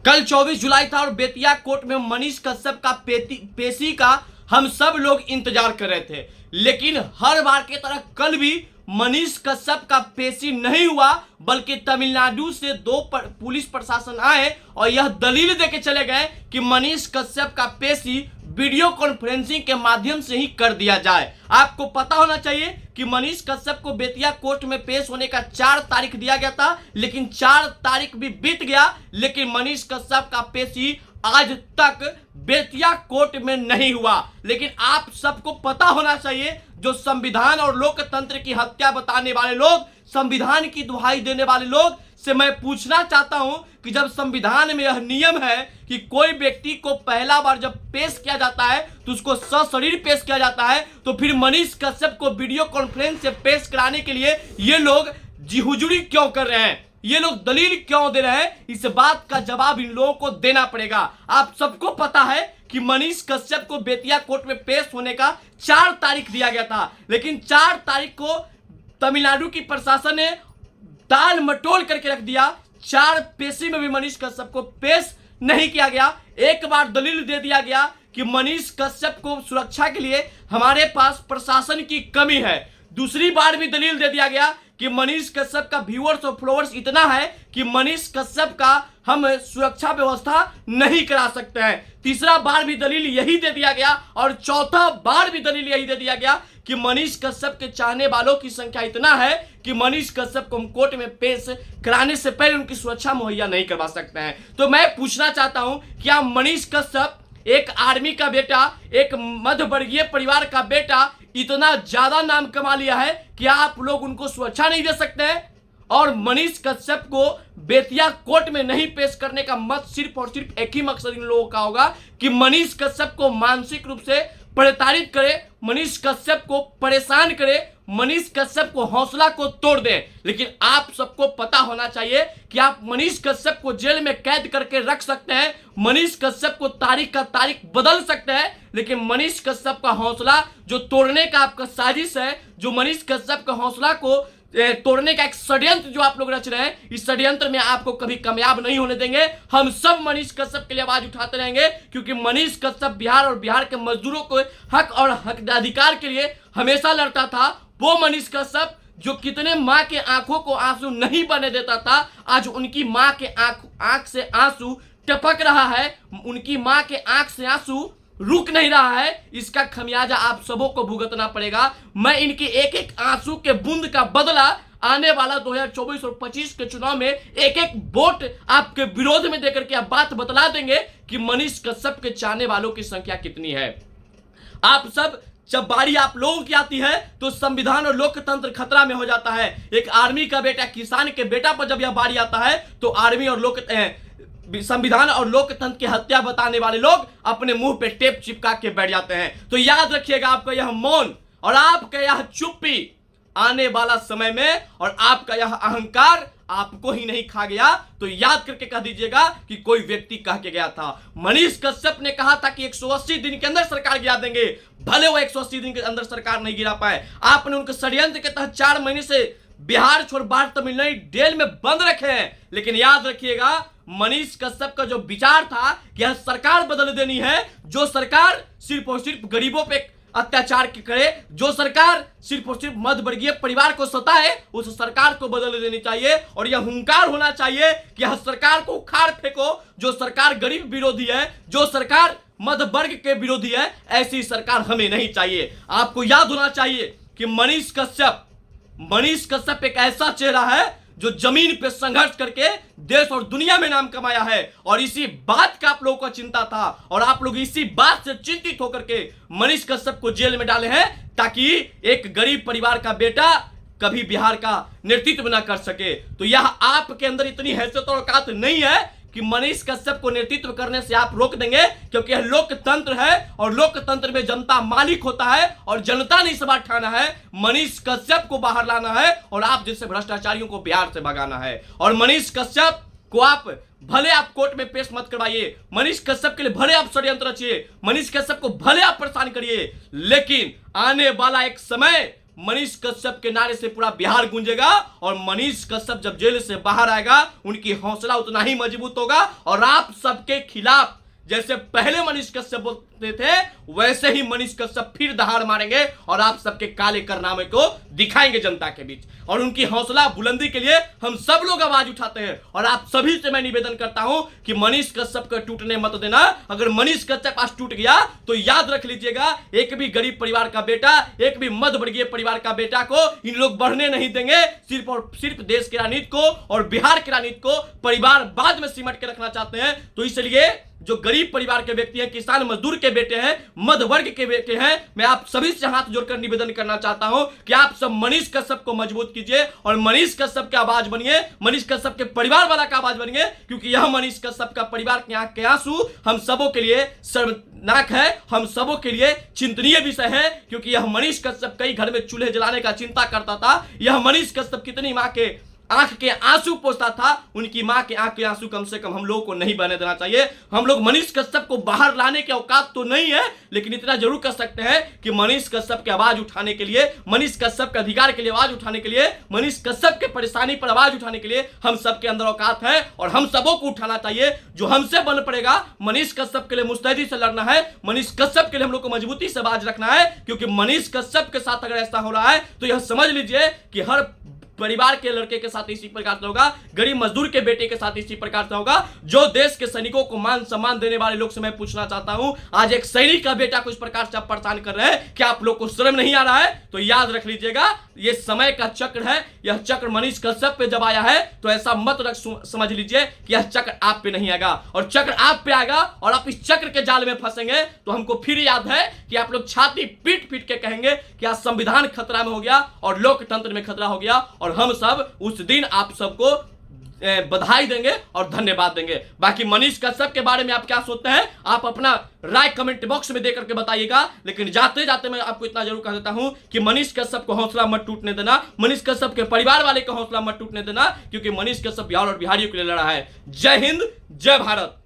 कल 24 जुलाई था और बेतिया कोर्ट में मनीष कश्यप का पेशी का हम सब लोग इंतजार कर रहे थे, लेकिन हर बार की तरह कल भी मनीष कश्यप का पेशी नहीं हुआ, बल्कि तमिलनाडु से दो पुलिस प्रशासन आए और यह दलील देके चले गए कि मनीष कश्यप का पेशी वीडियो कॉन्फ्रेंसिंग के माध्यम से ही कर दिया जाए। आपको पता होना चाहिए कि मनीष कश्यप को बेतिया कोर्ट में पेश होने का 4 तारीख दिया गया था, लेकिन 4 तारीख भी बीत गया, लेकिन मनीष कश्यप का पेशी आज तक बेतिया कोर्ट में नहीं हुआ। लेकिन आप सबको पता होना चाहिए, जो संविधान और लोकतंत्र की हत्या बताने वाले लोग, संविधान की दुहाई देने वाले लोग से मैं पूछना चाहता हूं कि जब संविधान में यह नियम है कि कोई व्यक्ति को पहला बार जब पेश किया जाता है तो उसको सशरीर पेश किया जाता है, तो फिर मनीष कश्यप को वीडियो कॉन्फ्रेंस से पेश कराने के लिए ये लोग जी हुजूरी क्यों कर रहे हैं, ये लोग दलील क्यों दे रहे हैं? इस बात का जवाब इन लोगों को देना पड़ेगा। आप सबको पता है कि मनीष कश्यप को बेतिया कोर्ट में पेश होने का 4 तारीख दिया गया था, लेकिन 4 तारीख को तमिलनाडु की प्रशासन ने ताल मटोल करके रख दिया। 4 पेशी में भी मनीष कश्यप को पेश नहीं किया गया। एक बार दलील दे दिया गया कि मनीष कश्यप को सुरक्षा के लिए हमारे पास प्रशासन की कमी है। दूसरी बार भी दलील दे दिया गया कि मनीष कश्यप का व्यूअर्स और फॉलोअर्स इतना है कि मनीष कश्यप का हम सुरक्षा व्यवस्था नहीं करा सकते हैं। तीसरा बार भी दलील यही दे दिया गया और चौथा बार भी दलील यही दे दिया गया कि मनीष कश्यप के चाहने वालों की संख्या इतना है कि मनीष कश्यप को हम कोर्ट में पेश कराने से पहले उनकी सुरक्षा मुहैया नहीं करवा सकते हैं। तो मैं पूछना चाहता हूं, क्या मनीष कश्यप एक आर्मी का बेटा, एक मध्य वर्गीय परिवार का बेटा, इतना ज्यादा नाम कमा लिया है कि आप लोग उनको सुरक्षा नहीं दे सकते हैं? और मनीष कश्यप को बेतिया कोर्ट में नहीं पेश करने का मत सिर्फ और सिर्फ एक ही मकसद इन लोगों का होगा कि मनीष कश्यप को मानसिक रूप से प्रताड़ित करे, मनीष कश्यप को परेशान करे, मनीष कश्यप को हौसला को तोड़ दें। लेकिन आप सबको पता होना चाहिए कि आप मनीष कश्यप को जेल में कैद करके रख सकते हैं, मनीष कश्यप को तारीख का तारीख बदल सकते हैं, लेकिन मनीष कश्यप का हौसला जो तोड़ने का आपका साजिश है, जो मनीष कश्यप का हौसला को तोड़ने का एक षड्यंत्र जो आप लोग रच रहे हैं, इस षड्यंत्र में आपको कभी कामयाब नहीं होने देंगे। हम सब मनीष कश्यप के लिए आवाज उठाते रहेंगे, क्योंकि मनीष कश्यप बिहार और बिहार के मजदूरों को हक और हक अधिकार के लिए हमेशा लड़ता था। वो मनीष कश्यप जो कितने माँ के आंखों को आंसू नहीं बने देता था, आज उनकी माँ के आंख से आंसू टपक रहा है, उनकी माँ के आंख से आंसू रुक नहीं रहा है। इसका खमियाजा आप सबों को भुगतना पड़ेगा। मैं इनके एक एक आंसू के बूंद का बदला आने वाला 2024 और 25 के चुनाव में एक एक वोट आपके विरोध में देकर के आप बात बतला देंगे कि मनीष कश्यप के चाहने वालों की संख्या कितनी है। आप सब जब बारी आप लोगों की आती है तो संविधान और लोकतंत्र खतरा में हो जाता है। एक आर्मी का बेटा, किसान के बेटा पर जब यह बारी आता है तो आर्मी और संविधान और लोकतंत्र की हत्या बताने वाले लोग अपने मुंह पे टेप चिपका के बैठ जाते हैं। तो याद रखिएगा, आपका यह मौन और आपका यह चुप्पी आने वाला समय में और आपका यह अहंकार आपको ही नहीं खा गया तो याद करके कह दीजिएगा कि कोई व्यक्ति कह के गया था। मनीष कश्यप ने कहा था कि 180 दिन के अंदर सरकार गिरा देंगे, भले वो 180 दिन के अंदर सरकार नहीं गिरा पाए। आपने उनके षड्यंत्र के तहत 4 महीने से बिहार छोड़ बाहर तमिलनाडु जेल में बंद रखे हैं। लेकिन याद रखिएगा, मनीष कश्यप का जो विचार था कि यह सरकार बदल देनी है, जो सरकार सिर्फ और सिर्फ गरीबों पे अत्याचार करे, जो सरकार सिर्फ और सिर्फ मध्य वर्गीय परिवार को सताए, उस सरकार को बदल देनी चाहिए। और यह हुंकार होना चाहिए कि यह सरकार को उखाड़ फेंको। जो सरकार गरीब विरोधी है, जो सरकार मध्य वर्ग के विरोधी है, ऐसी सरकार हमें नहीं चाहिए। आपको याद होना चाहिए कि मनीष कश्यप एक ऐसा चेहरा है जो जमीन पे संघर्ष करके देश और दुनिया में नाम कमाया है, और इसी बात का आप लोगों को चिंता था और आप लोग इसी बात से चिंतित होकर के मनीष कश्यप को जेल में डाले हैं, ताकि एक गरीब परिवार का बेटा कभी बिहार का नेतृत्व ना कर सके। तो यह आपके अंदर इतनी हैसियत और औकात नहीं है कि मनीष कश्यप को नेतृत्व करने से आप रोक देंगे, क्योंकि यह लोकतंत्र है और लोकतंत्र में जनता मालिक होता है और जनता ने सवाल उठाना है। मनीष कश्यप को बाहर लाना है और आप जैसे भ्रष्टाचारियों को बिहार से भगाना है। और मनीष कश्यप को भले आप कोर्ट में पेश मत करवाइए, मनीष कश्यप के लिए भले आप षड्यंत्र रचिए, मनीष कश्यप को भले आप परेशान करिए, लेकिन आने वाला एक समय मनीष कश्यप के नारे से पूरा बिहार गूंजेगा और मनीष कश्यप जब जेल से बाहर आएगा उनकी हौसला उतना ही मजबूत होगा और आप सबके खिलाफ जैसे पहले मनीष कश्यप बोलते थे वैसे ही मनीष कश्यप फिर दहाड़ मारेंगे और आप सबके काले कारनामे को दिखाएंगे जनता के बीच। और उनकी हौसला बुलंदी के लिए हम सब लोग आवाज उठाते हैं और आप सभी से मैं निवेदन करता हूं कि मनीष कश्यप को टूटने मत देना। अगर मनीष कश्यप आज टूट गया तो याद रख लीजिएगा, एक भी गरीब परिवार का बेटा, एक भी मध्य वर्गीय परिवार का बेटा को इन लोग बढ़ने नहीं देंगे। सिर्फ और सिर्फ देश की राजनीति को और बिहार की राजनीति को परिवारवाद में सिमट के रखना चाहते हैं। तो इसलिए जो गरीब परिवार के व्यक्ति हैं, किसान मजदूर के बेटे हैं, मध्य वर्ग के बेटे हैं, मैं आप सभी से हाथ जोड़कर निवेदन करना चाहता हूं कि आप सब मनीष कश्यप को मजबूत कीजिए और मनीष कश्यप की आवाज बनिए, मनीष कश्यप के परिवार वाला का आवाज बनिए, क्योंकि यह मनीष कश्यप का परिवार के आंख के आंसू हम सबों के लिए शर्मनाक है, हम सबों के लिए चिंतनीय विषय है। क्योंकि यह मनीष कश्यप कई घर में चूल्हे जलाने का चिंता करता था। यह मनीष कश्यप कितनी मां के आंख के आंसू पोंछता था, उनकी मां के आंख के आंसू कम से कम हम लोगों को नहीं बहने देना चाहिए। हम लोग मनीष कश्यप को बाहर लाने के औकात तो नहीं है, लेकिन इतना जरूर कर सकते हैं कि मनीष कश्यप की आवाज उठाने के लिए, मनीष कश्यप के अधिकार के लिए आवाज उठाने के लिए, मनीष कश्यप के परेशानी पर आवाज उठाने के लिए हम सबके अंदर औकात है और हम सबों को उठाना चाहिए। जो हमसे बन पड़ेगा, मनीष कश्यप के लिए मुस्तैदी से लड़ना है, मनीष कश्यप के लिए हम लोग को मजबूती से आवाज रखना है। क्योंकि मनीष कश्यप के साथ अगर ऐसा हो रहा है तो यह समझ लीजिए कि हर परिवार के लड़के के साथ इसी प्रकार से होगा, गरीब मजदूर के बेटे के साथ इसी प्रकार से होगा। जो देश के सैनिकों को मान सम्मान देने वाले लोग से मैं पूछना चाहता हूं, आज एक सैनिक का बेटा को इस प्रकार से आप परेशान कर रहे हैं, क्या आप लोग को शर्म नहीं आ रहा है? तो याद रख लीजिएगा, ये समय का चक्र है। यह चक्र मनीष कश्यप पे जब आया है तो ऐसा मत समझ लीजिए कि यह चक्र आप पे नहीं आएगा, और चक्र आप पे आएगा और आप इस चक्र के जाल में फंसेंगे तो हमको फिर याद है कि आप लोग छाती पीट पीट के कहेंगे कि आज संविधान खतरा में हो गया और लोकतंत्र में खतरा हो गया, और हम सब उस दिन आप सबको बधाई देंगे और धन्यवाद देंगे। बाकी मनीष कश्यप के बारे में आप क्या सोचते हैं, आप अपना राय कमेंट बॉक्स में देकर के बताइएगा। लेकिन जाते जाते मैं आपको इतना जरूर कह देता हूं कि मनीष कश्यप को हौसला मत टूटने देना, मनीष कश्यप के परिवार वाले को हौसला मत टूटने देना, क्योंकि मनीष कश्यप बिहार और बिहारियों के लिए लड़ा है। जय हिंद, जय भारत।